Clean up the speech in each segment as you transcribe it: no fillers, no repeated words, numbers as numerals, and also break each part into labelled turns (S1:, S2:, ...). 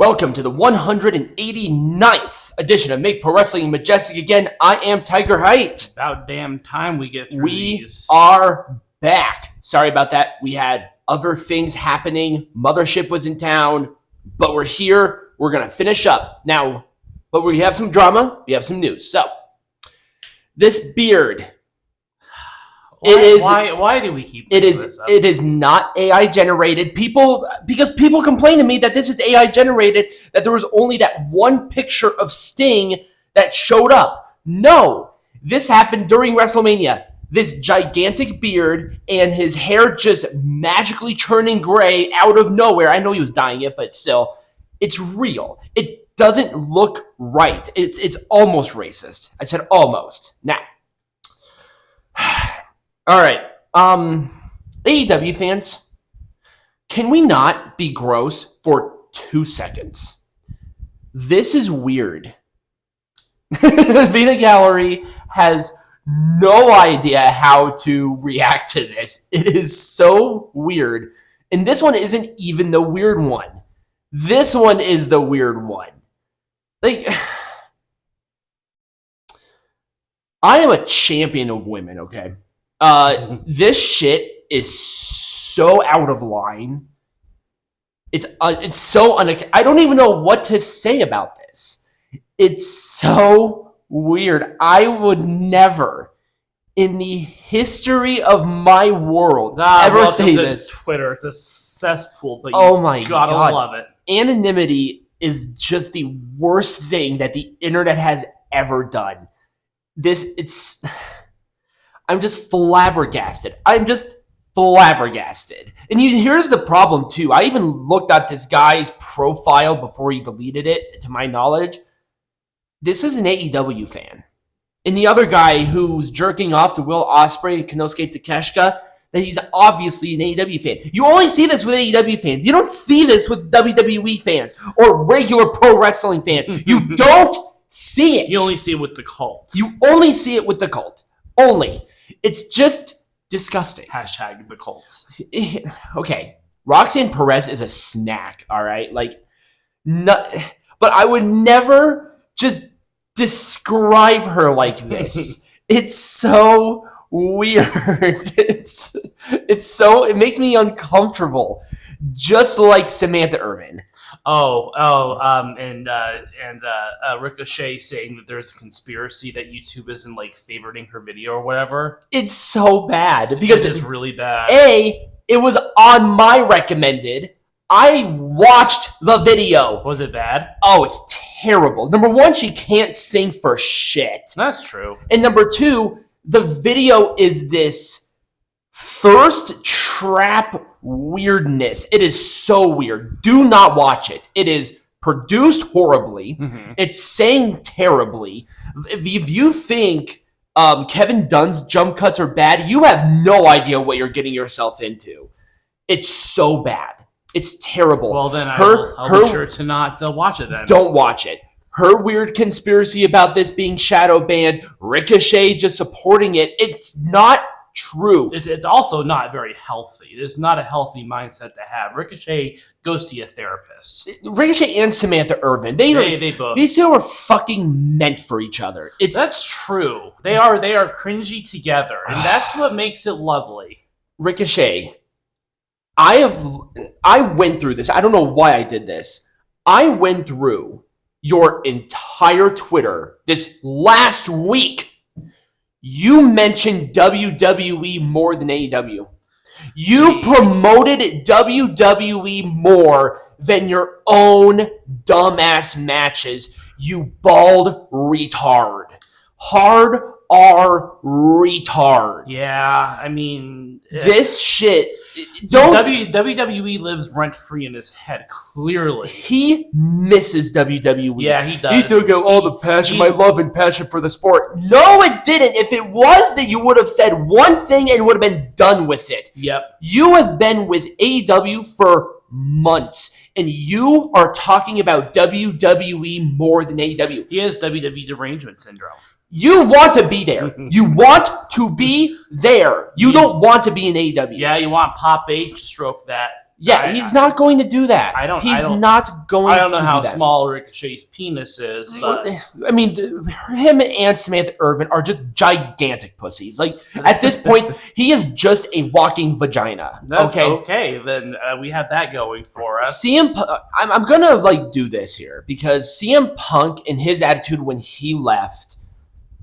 S1: Welcome to the 189th edition of Make Pro Wrestling Majestic. Again, I am Tiger Height.
S2: About damn time we get through these.
S1: We are back. Sorry about that. We had other things happening. Mothership was in town, but we're here. We're going to finish up. Now, but we have some drama. We have some news. So, this beard.
S2: Why do we keep this up?
S1: It is not AI generated. Because people complain to me that this is AI generated, that there was only that one picture of Sting that showed up. No, this happened during WrestleMania. This gigantic beard and his hair just magically turning gray out of nowhere. I know he was dyeing it, but still, it's real. It doesn't look right. It's almost racist. I said almost. Now. All right, AEW fans, can we not be gross for 2 seconds? This is weird. Vina Gallery has no idea how to react to this. It is so weird. And this one isn't even the weird one. This one is the weird one. Like, I am a champion of women, okay? This shit is so out of line. It's so I don't even know what to say about this. It's so weird. I would never, in the history of my world, ever say this.
S2: Twitter, it's a cesspool, but
S1: you gotta
S2: love it.
S1: Anonymity is just the worst thing that the internet has ever done. I'm just flabbergasted. And here's the problem, too. I even looked at this guy's profile before he deleted it, to my knowledge. This is an AEW fan. And the other guy who's jerking off to Will Ospreay and Konosuke Takeshita, that he's obviously an AEW fan. You only see this with AEW fans. You don't see this with WWE fans or regular pro wrestling fans. You don't see it.
S2: You only see it with the cult.
S1: You only see it with the cult. Only. It's just disgusting.
S2: Hashtag the cult.
S1: Okay. Roxanne Perez is a snack, all right? But I would never just describe her like this. It's so weird. It makes me uncomfortable. Just like Samantha Irvin.
S2: And Ricochet saying that there's a conspiracy that YouTube isn't favoriting her video or whatever.
S1: It's so bad because
S2: it's really bad.
S1: It was on my recommended. I watched the video.
S2: Was it bad?
S1: Oh, it's terrible. Number one, she can't sing for shit.
S2: That's true.
S1: And number two, the video is this thirst trap weirdness. It is so weird. Do not watch it. It is produced horribly. Mm-hmm. It's sang terribly. If you think Kevin Dunn's jump cuts are bad, you have no idea what you're getting yourself into. It's so bad. It's terrible.
S2: Well, then I'll be sure to not watch it then.
S1: Don't watch it. Her weird conspiracy about this being shadow banned, Ricochet just supporting it. It's not true.
S2: It's also not very healthy. It's not a healthy mindset to have. Ricochet, go see a therapist.
S1: Ricochet and Samantha Irvin. They both. These two are fucking meant for each other.
S2: That's true. They are cringy together, and that's what makes it lovely.
S1: Ricochet, I went through this. I don't know why I did this. I went through your entire Twitter this last week. You mentioned WWE more than AEW. You promoted WWE more than your own dumbass matches, you bald retard. Hard R retard.
S2: Yeah, I mean...
S1: This shit...
S2: WWE lives rent-free in his head, clearly.
S1: He misses WWE.
S2: Yeah, he does.
S1: He took out all the passion, my love and passion for the sport. No, it didn't. If it was, that you would have said one thing and would have been done with it.
S2: Yep.
S1: You have been with AEW for months, and you are talking about WWE more than AEW.
S2: He has WWE derangement syndrome.
S1: You want to be there. You want to be there. You don't want to be in AEW.
S2: Yeah, you want Pop H to stroke that
S1: Yeah, he's not going to do that. He's not going to do that.
S2: I don't know how small Ricochet's penis is, but
S1: I mean, him and Samantha Irvin are just gigantic pussies. Like, at this point, he is just a walking vagina.
S2: Okay, then we have that going for us.
S1: I'm gonna like do this here because CM Punk and his attitude when he left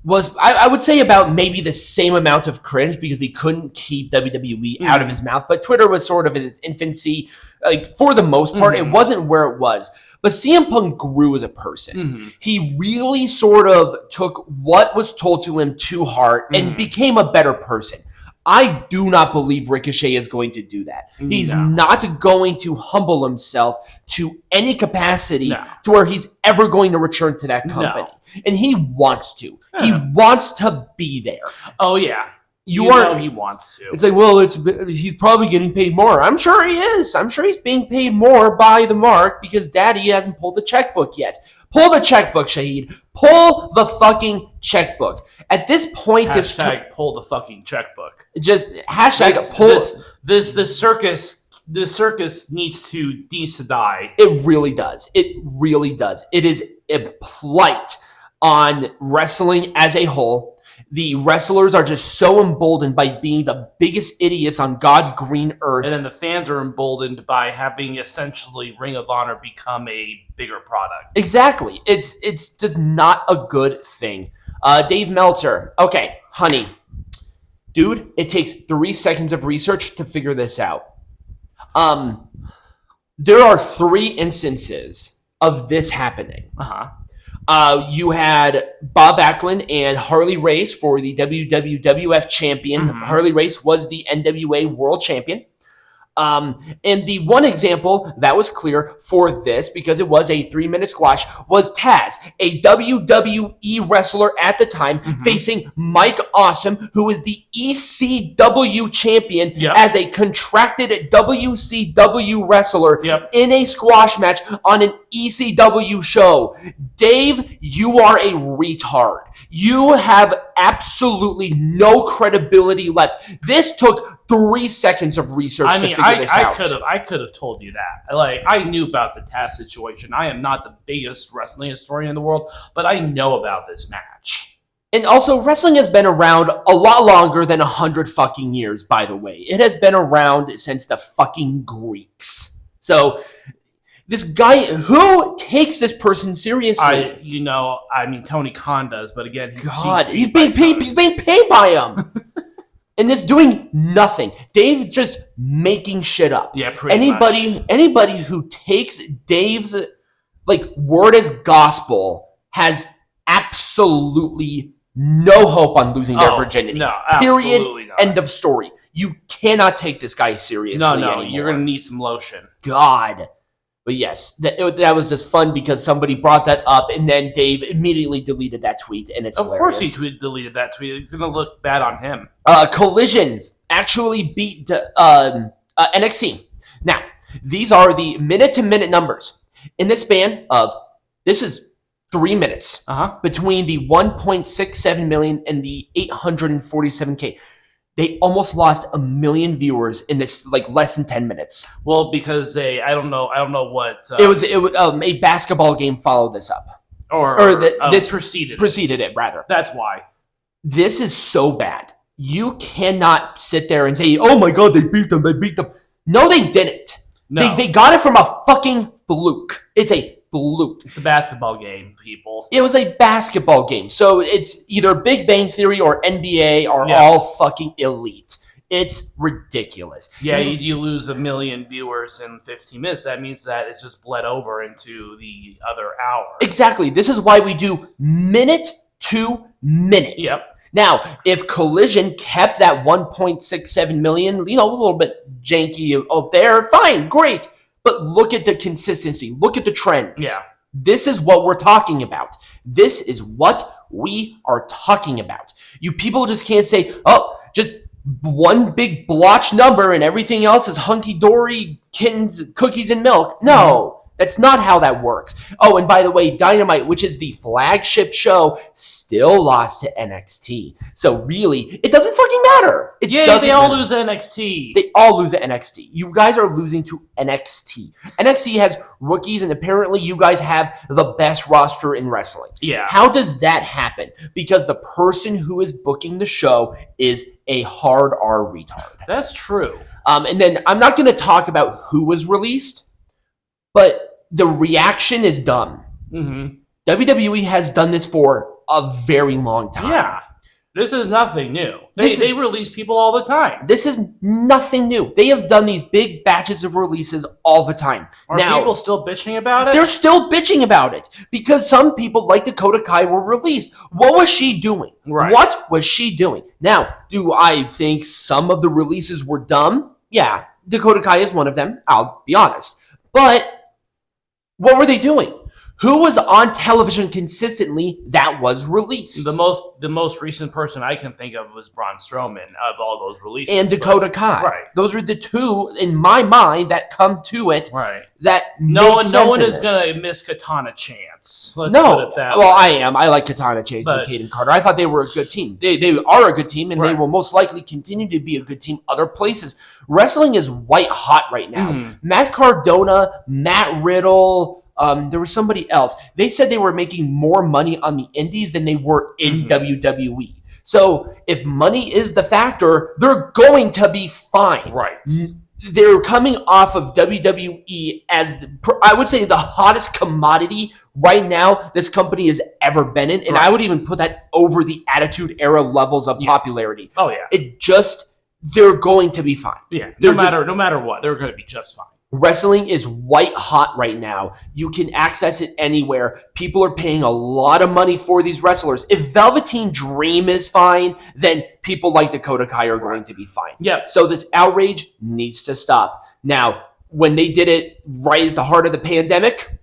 S1: was, I would say, about maybe the same amount of cringe because he couldn't keep WWE out of his mouth. But Twitter was sort of in its infancy, like, for the most part. It wasn't where it was. But CM Punk grew as a person. He really sort of took what was told to him to heart and became a better person. I do not believe Ricochet is going to do that. He's not going to humble himself to any capacity to where he's ever going to return to that company. And he wants to. He wants to be there.
S2: Oh, yeah. You know he wants to.
S1: It's like, well, he's probably getting paid more. I'm sure he is. I'm sure he's being paid more by the mark because Daddy hasn't pulled the checkbook yet. Pull the checkbook, Shahid. Pull the fucking checkbook. At this point,
S2: pull the fucking checkbook.
S1: Just hashtag pull.
S2: This circus needs to die.
S1: It really does. It really does. It is a blight on wrestling as a whole. The wrestlers are just so emboldened by being the biggest idiots on God's green earth.
S2: And then the fans are emboldened by having essentially Ring of Honor become a bigger product.
S1: Exactly. It's just not a good thing. Dave Meltzer. Okay, honey. Dude, it takes 3 seconds of research to figure this out. There are 3 instances of this happening. You had Bob Backlund and Harley Race for the WWF champion. Harley Race was the NWA world champion. And the one example that was clear for this, because it was a 3-minute squash, was Taz, a WWE wrestler at the time, facing Mike Awesome, who is the ECW champion as a contracted WCW wrestler in a squash match on an ECW show. Dave, you are a retard. You have absolutely no credibility left. This took 3 seconds of research to figure this out.
S2: I could have told you that. Like, I knew about the Taz situation. I am not the biggest wrestling historian in the world, but I know about this match.
S1: And also, wrestling has been around a lot longer than 100 fucking years, by the way. It has been around since the fucking Greeks. So, this guy, who takes this person seriously?
S2: Tony Khan does, but again,
S1: he's being paid by him. And it's doing nothing. Dave's just making shit up.
S2: Yeah, pretty much.
S1: Anybody who takes Dave's word as gospel has absolutely no hope on losing their virginity.
S2: No,
S1: period.
S2: Absolutely not.
S1: End of story. You cannot take this guy seriously anymore.
S2: You're gonna need some lotion.
S1: God. But yes, that was just fun because somebody brought that up, and then Dave immediately deleted that tweet, and it's hilarious.
S2: Of course he deleted that tweet. It's going to look bad on him.
S1: Collision actually beat NXT. Now, these are the minute-to-minute numbers. In the span of, this is 3 minutes, between the 1.67 million and the 847K. They almost lost 1 million viewers in this less than 10 minutes.
S2: Well, because I don't know what
S1: it was a basketball game followed this up, this preceded it rather.
S2: That's why.
S1: This is so bad. You cannot sit there and say, "Oh my God, they beat them! They beat them!" No, they didn't. No. They got it from a fucking fluke. It's a fluke.
S2: It's a basketball game, people.
S1: It was a basketball game. So it's either Big Bang Theory or NBA are all fucking elite. It's ridiculous.
S2: Yeah, you lose 1 million viewers in 15 minutes. That means that it's just bled over into the other hour.
S1: Exactly. This is why we do minute to minute.
S2: Yep.
S1: Now, if Collision kept that 1.67 million, a little bit janky up there, fine, great. But look at the consistency. Look at the trends.
S2: Yeah.
S1: This is what we're talking about. This is what we are talking about. You people just can't say, oh, just one big blotch number and everything else is hunky-dory, kittens, cookies, and milk. No. That's not how that works. Oh, and by the way, Dynamite, which is the flagship show, still lost to NXT. So really, it doesn't fucking matter.
S2: They all lose NXT.
S1: They all lose at NXT. You guys are losing to NXT. NXT has rookies, and apparently you guys have the best roster in wrestling.
S2: Yeah.
S1: How does that happen? Because the person who is booking the show is a hard R retard.
S2: That's true.
S1: And then I'm not going to talk about who was released, but the reaction is dumb.
S2: Mm-hmm.
S1: WWE has done this for a very long time.
S2: Yeah. This is nothing new. They release people all the time.
S1: This is nothing new. They have done these big batches of releases all the time.
S2: Are people still bitching about it?
S1: They're still bitching about it because some people like Dakota Kai were released. What was she doing?
S2: Right.
S1: What was she doing? Now, do I think some of the releases were dumb? Yeah, Dakota Kai is one of them. I'll be honest. But what were they doing? Who was on television consistently that was released?
S2: The most recent person I can think of was Braun Strowman of all those releases.
S1: And Dakota Kai.
S2: Right.
S1: Those are the two, in my mind, that come to it.
S2: Right.
S1: That
S2: no one is going to miss Katana Chance. Let's put it that
S1: well,
S2: way.
S1: I am. I like Katana Chase and Kaden Carter. I thought they were a good team. They are a good team, and they will most likely continue to be a good team other places. Wrestling is white hot right now. Matt Cardona, Matt Riddle... there was somebody else. They said they were making more money on the indies than they were in WWE. So if money is the factor, they're going to be fine.
S2: Right.
S1: They're coming off of WWE as, I would say, the hottest commodity right now this company has ever been in. And I would even put that over the Attitude Era levels of popularity.
S2: Oh, yeah.
S1: They're going to be fine.
S2: Yeah. No matter what, they're going to be just fine.
S1: Wrestling is white hot right now. You can access it anywhere. People are paying a lot of money for these wrestlers. If Velveteen Dream is fine, then people like Dakota Kai are going to be fine.
S2: Yep.
S1: So this outrage needs to stop. Now, when they did it right at the heart of the pandemic,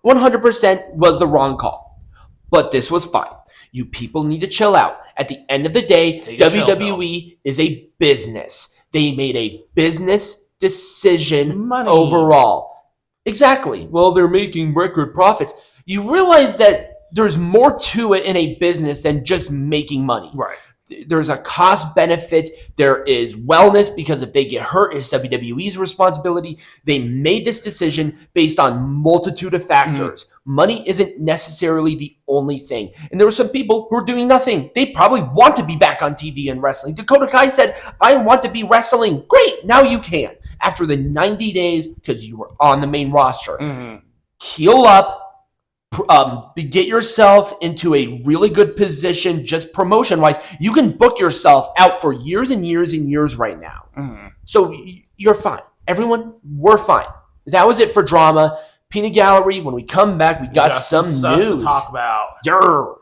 S1: 100% was the wrong call. But this was fine. You people need to chill out. At the end of the day, WWE is a business. They made a business decision overall. Exactly. Well, they're making record profits. You realize that there's more to it in a business than just making money.
S2: Right.
S1: There's a cost benefit. There is wellness because if they get hurt, it's WWE's responsibility. They made this decision based on multitude of factors. Money isn't necessarily the only thing. And there were some people who are doing nothing. They probably want to be back on TV and wrestling. Dakota Kai said, I want to be wrestling. Great, now you can. After the 90 days, because you were on the main roster. Heal up. Get yourself into a really good position just promotion-wise. You can book yourself out for years and years and years right now. So you're fine. Everyone, we're fine. That was it for drama. Peanut Gallery, when we come back, we got some
S2: stuff
S1: news
S2: to talk about.
S1: Yarr.